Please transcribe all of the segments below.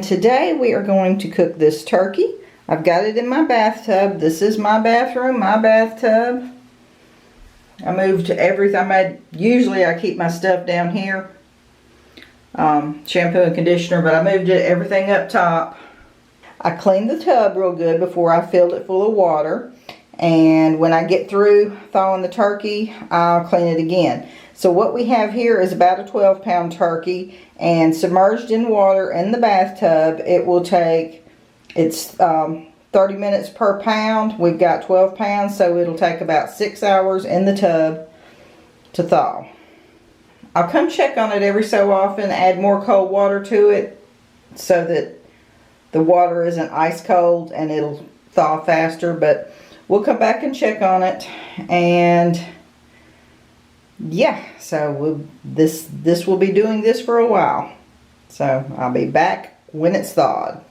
today we are going to cook this turkey. I've got it in my bathtub. This is my bathroom, my bathtub. I moved everything. Usually I keep my stuff down here, shampoo and conditioner, but I moved everything up top. I cleaned the tub real good before I filled it full of water, and when I get through thawing the turkey, I'll clean it again. So what we have here is about a 12-pound turkey, and submerged in water in the bathtub, it will take, it's 30 minutes per pound. We've got 12 pounds, so it'll take about 6 hours in the tub to thaw. I'll come check on it every so often, add more cold water to it so that the water isn't ice cold and it'll thaw faster, but we'll come back and check on it. And yeah, so this will be doing this for a while. So I'll be back when it's thawed.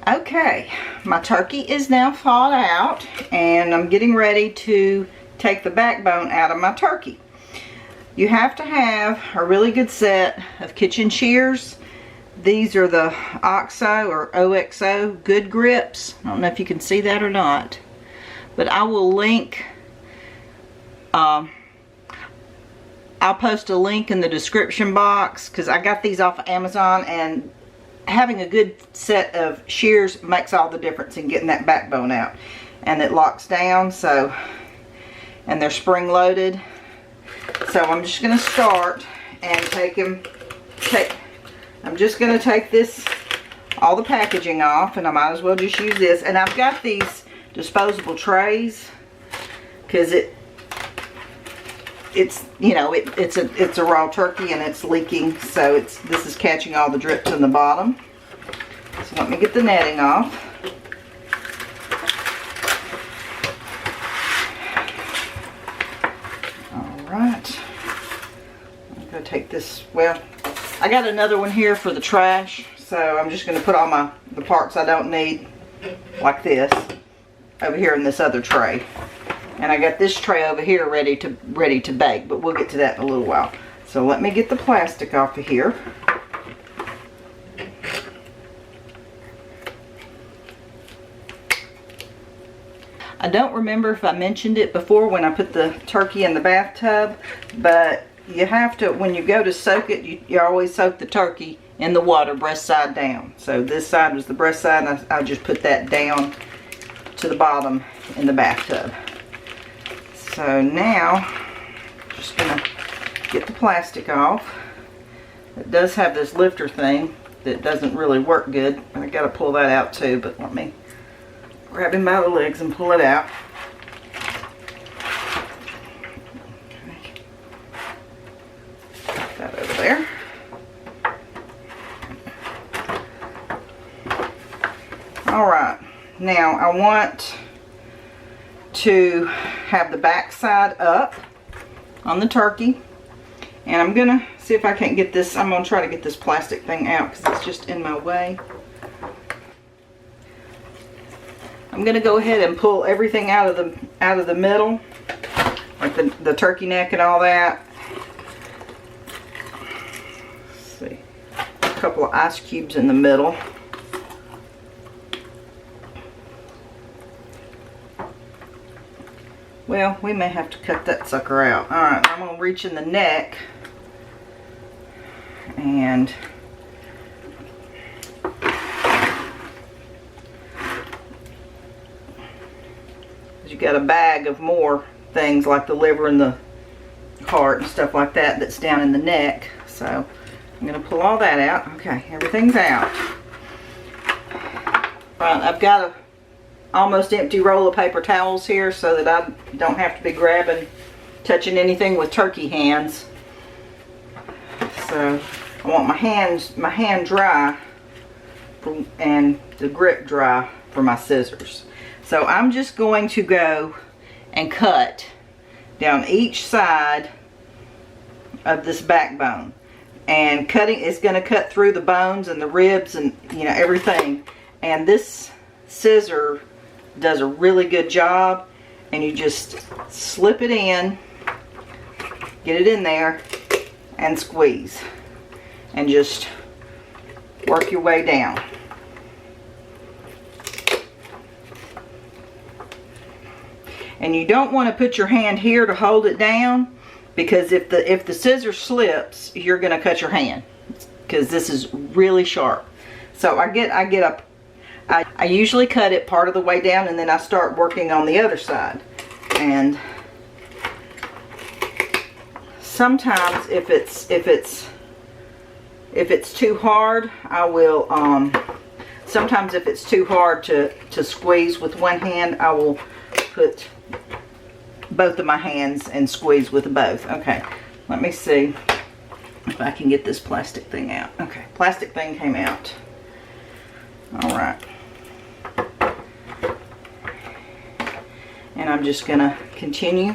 Okay, my turkey is now thawed out, and I'm getting ready to take the backbone out of my turkey. You have to have a really good set of kitchen shears. These are the OXO or OXO good grips. I don't know if you can see that or not, but I will link, I'll post a link in the description box, because I got these off of Amazon, and having a good set of shears makes all the difference in getting that backbone out. And it locks down, so, and they're spring loaded. So I'm just going to start and I'm just going to take all the packaging off, and I might as well just use this. And I've got these disposable trays, because it's you know, it's a raw turkey and it's leaking, so this is catching all the drips in the bottom. So let me get the netting off. Alright, I'm going to take this, well, I got another one here for the trash, so I'm just going to put all the parts I don't need, like this, over here in this other tray. And I got this tray over here ready to bake, but we'll get to that in a little while. So let me get the plastic off of here. I don't remember if I mentioned it before when I put the turkey in the bathtub, but you have to, when you go to soak it, you always soak the turkey in the water breast side down. So this side was the breast side, and I just put that down to the bottom in the bathtub. So now, just going to get the plastic off. It does have this lifter thing that doesn't really work good. I got to pull that out too, but let me grab him by the legs and pull it out. Okay. Put that over there. Alright, now I want to have the back side up on the turkey, and I'm gonna see if I can't get this. I'm gonna try to get this plastic thing out because it's just in my way. I'm gonna go ahead and pull everything out of the middle, like the turkey neck and all that. Let's see, a couple of ice cubes in the middle. Well, we may have to cut that sucker out. Alright, I'm going to reach in the neck, and you got a bag of more things like the liver and the heart and stuff like that that's down in the neck. So I'm going to pull all that out. Okay, everything's out. Right, I've got a almost empty roll of paper towels here so that I don't have to be touching anything with turkey hands. So I want my hand dry and the grip dry for my scissors. So I'm just going to go and cut down each side of this backbone. And cutting is going to cut through the bones and the ribs and, you know, everything. And this scissor does a really good job, and you just slip it in, get it in there, and squeeze, and just work your way down. And you don't want to put your hand here to hold it down, because if the scissor slips, you're going to cut your hand, because this is really sharp. So I usually cut it part of the way down, and then I start working on the other side. And sometimes if it's too hard, I will sometimes if it's too hard to squeeze with one hand, I will put both of my hands and squeeze with both. Okay, let me see if I can get this plastic thing out. Okay, plastic thing came out. All right. And I'm just gonna continue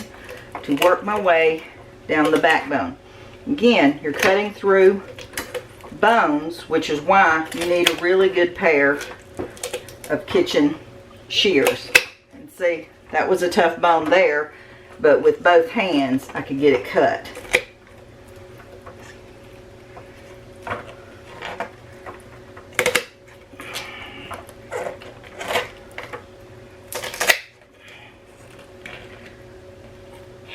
to work my way down the backbone. Again, you're cutting through bones, which is why you need a really good pair of kitchen shears. And see, that was a tough bone there, but with both hands I could get it cut.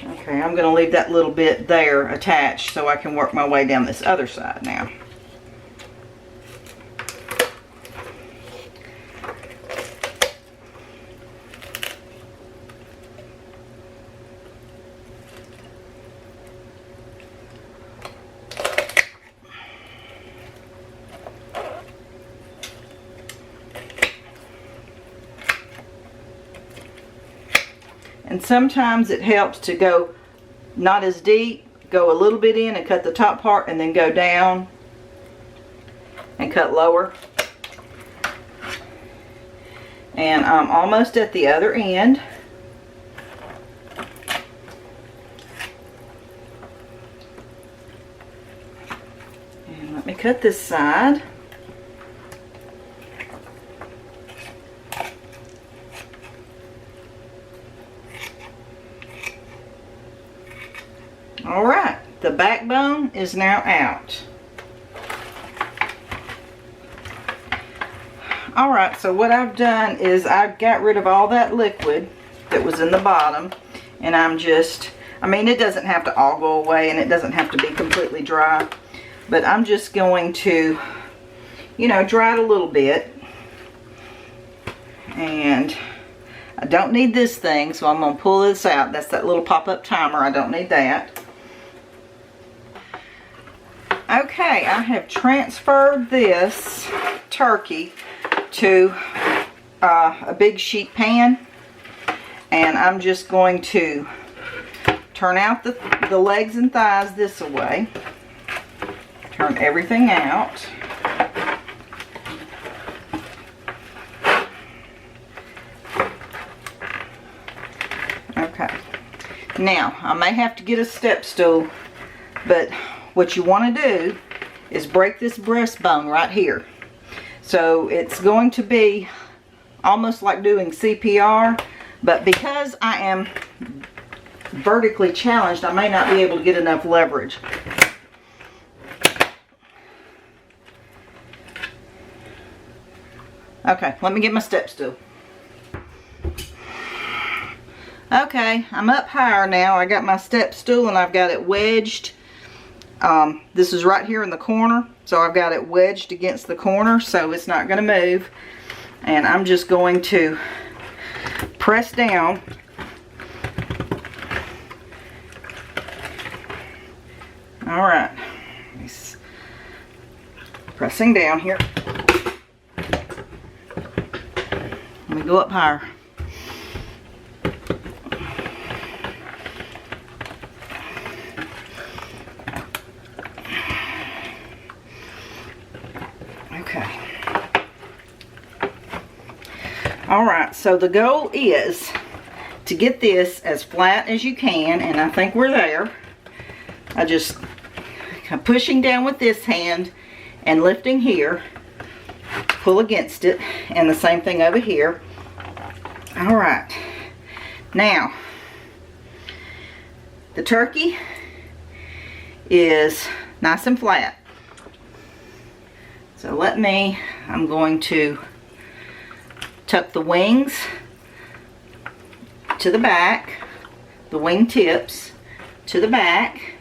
Okay, I'm going to leave that little bit there attached so I can work my way down this other side now. And sometimes it helps to go not as deep, go a little bit in and cut the top part, and then go down and cut lower. And I'm almost at the other end. And let me cut this side. Alright, the backbone is now out. Alright, so what I've done is I've got rid of all that liquid that was in the bottom, and I'm just, I mean, it doesn't have to all go away and it doesn't have to be completely dry, but I'm just going to, you know, dry it a little bit. And I don't need this thing, so I'm going to pull this out. That's that little pop-up timer. I don't need that. Okay, I have transferred this turkey to a big sheet pan, and I'm just going to turn out the legs and thighs this way, turn everything out. Okay, now I may have to get a step stool, but what you want to do is break this breastbone right here. So it's going to be almost like doing CPR, but because I am vertically challenged, I may not be able to get enough leverage. Okay, let me get my step stool. Okay, I'm up higher now. I got my step stool and I've got it wedged. This is right here in the corner, so I've got it wedged against the corner so it's not going to move. And I'm just going to press down. Alright, pressing down here. Let me go up higher. Alright, so the goal is to get this as flat as you can, and I think we're there. I'm pushing down with this hand and lifting here, pull against it, and the same thing over here. Alright, now the turkey is nice and flat. So I'm going to tuck the wings to the back, the wing tips to the back.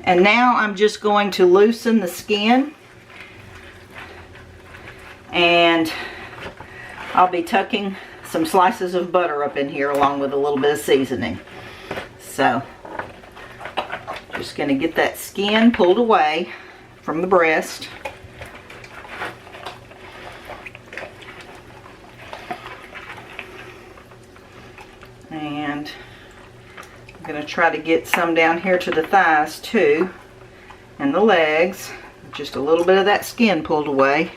And now I'm just going to loosen the skin, and I'll be tucking some slices of butter up in here along with a little bit of seasoning. So just going to get that skin pulled away from the breast. And I'm going to try to get some down here to the thighs too, and the legs. Just a little bit of that skin pulled away.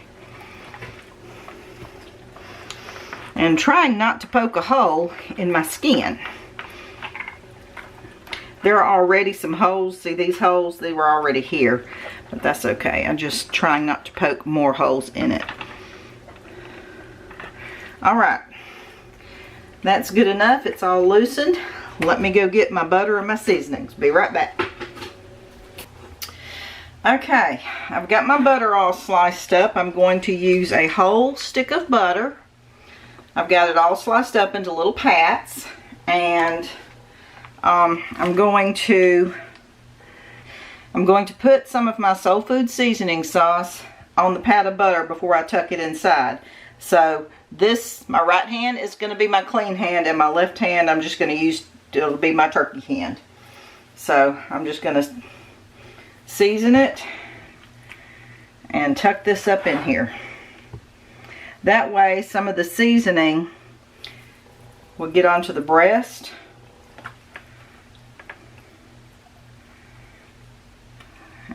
And trying not to poke a hole in my skin. There are already some holes. See these holes? They were already here. But that's okay. I'm just trying not to poke more holes in it. Alright. That's good enough. It's all loosened. Let me go get my butter and my seasonings. Be right back. Okay. I've got my butter all sliced up. I'm going to use a whole stick of butter. I've got it all sliced up into little pats, and I'm going to put some of my soul food seasoning sauce on the pat of butter before I tuck it inside. So this, my right hand is going to be my clean hand, and my left hand I'm just going to use, it'll be my turkey hand. So I'm just going to season it and tuck this up in here. That way some of the seasoning will get onto the breast.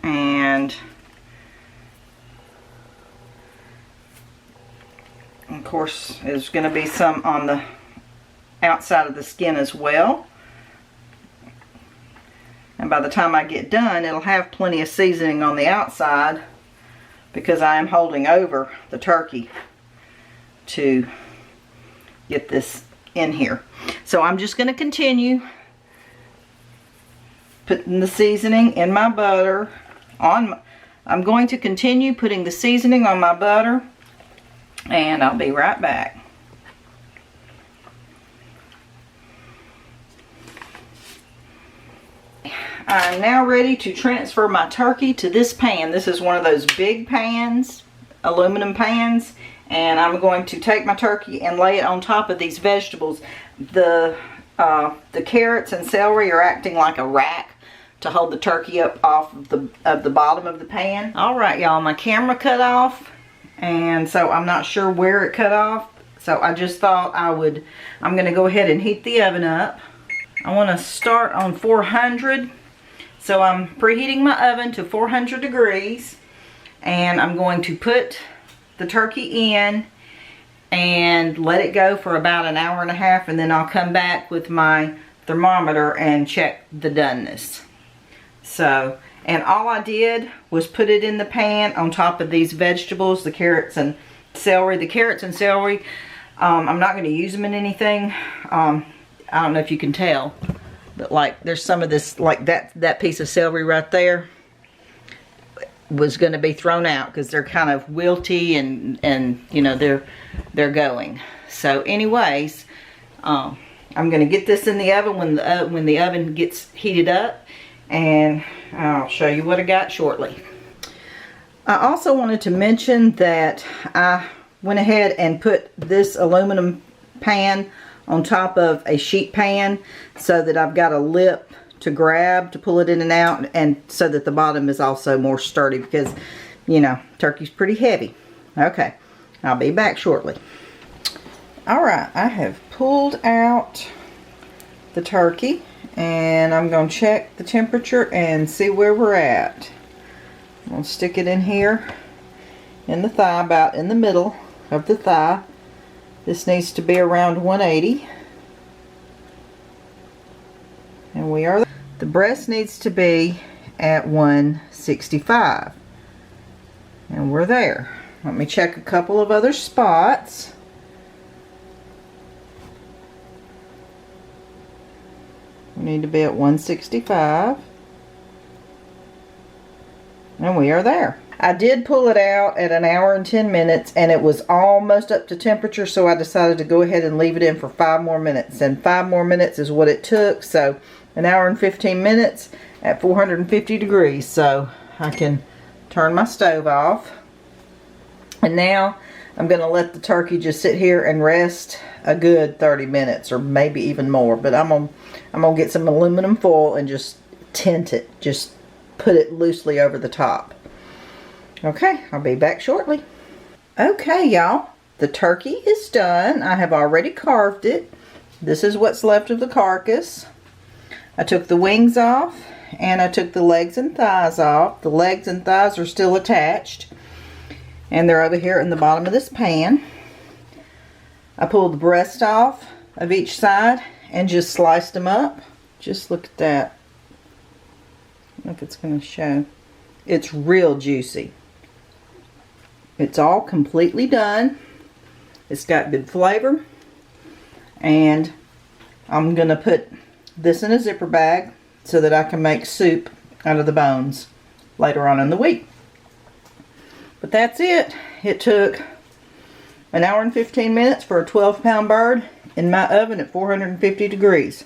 And of course there's going to be some on the outside of the skin as well. And by the time I get done, it'll have plenty of seasoning on the outside because I am holding over the turkey to get this in here. So I'm just going to continue putting the seasoning in my butter. I'm going to continue putting the seasoning on my butter, and I'll be right back. I'm now ready to transfer my turkey to this pan. This is one of those big pans, aluminum pans. And I'm going to take my turkey and lay it on top of these vegetables. The carrots and celery are acting like a rack to hold the turkey up off of the bottom of the pan. Alright y'all, my camera cut off, and so I'm not sure where it cut off. So I just thought I'm going to go ahead and heat the oven up. I want to start on 400. So I'm preheating my oven to 400 degrees. And I'm going to put the turkey in and let it go for about an hour and a half, and then I'll come back with my thermometer and check the doneness. So, and all I did was put it in the pan on top of these vegetables, the carrots and celery. The carrots and celery, I'm not going to use them in anything. I don't know if you can tell, but like there's some of this, like that piece of celery right there was going to be thrown out because they're kind of wilty and you know they're going. So anyways, I'm going to get this in the oven when the oven gets heated up, and I'll show you what I got shortly. I also wanted to mention that I went ahead and put this aluminum pan on top of a sheet pan so that I've got a lip to grab to pull it in and out, and so that the bottom is also more sturdy because, you know, turkey's pretty heavy. Okay, I'll be back shortly. Alright, I have pulled out the turkey, and I'm going to check the temperature and see where we're at. I'm going to stick it in here in the thigh, about in the middle of the thigh. This needs to be around 180. And we are. The breast needs to be at 165. And we're there. Let me check a couple of other spots. We need to be at 165. And we are there. I did pull it out at 1 hour and 10 minutes and it was almost up to temperature, so I decided to go ahead and leave it in for 5 more minutes. And 5 more minutes is what it took, so 1 hour and 15 minutes at 450 degrees. So I can turn my stove off. And now I'm going to let the turkey just sit here and rest a good 30 minutes or maybe even more. But I'm going to get some aluminum foil and just tint it. Just put it loosely over the top. Okay, I'll be back shortly. Okay, y'all. The turkey is done. I have already carved it. This is what's left of the carcass. I took the wings off and I took the legs and thighs off. The legs and thighs are still attached. And they're over here in the bottom of this pan. I pulled the breast off of each side and just sliced them up. Just look at that. I don't know if it's going to show. It's real juicy. It's all completely done. It's got good flavor. And I'm going to put this in a zipper bag so that I can make soup out of the bones later on in the week. But that's it. It took 1 hour and 15 minutes for a 12-pound bird in my oven at 450 degrees.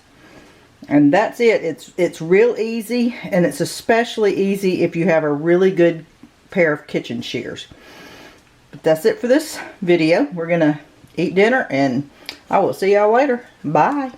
And that's it. It's real easy, and it's especially easy if you have a really good pair of kitchen shears. But that's it for this video. We're going to eat dinner, and I will see y'all later. Bye.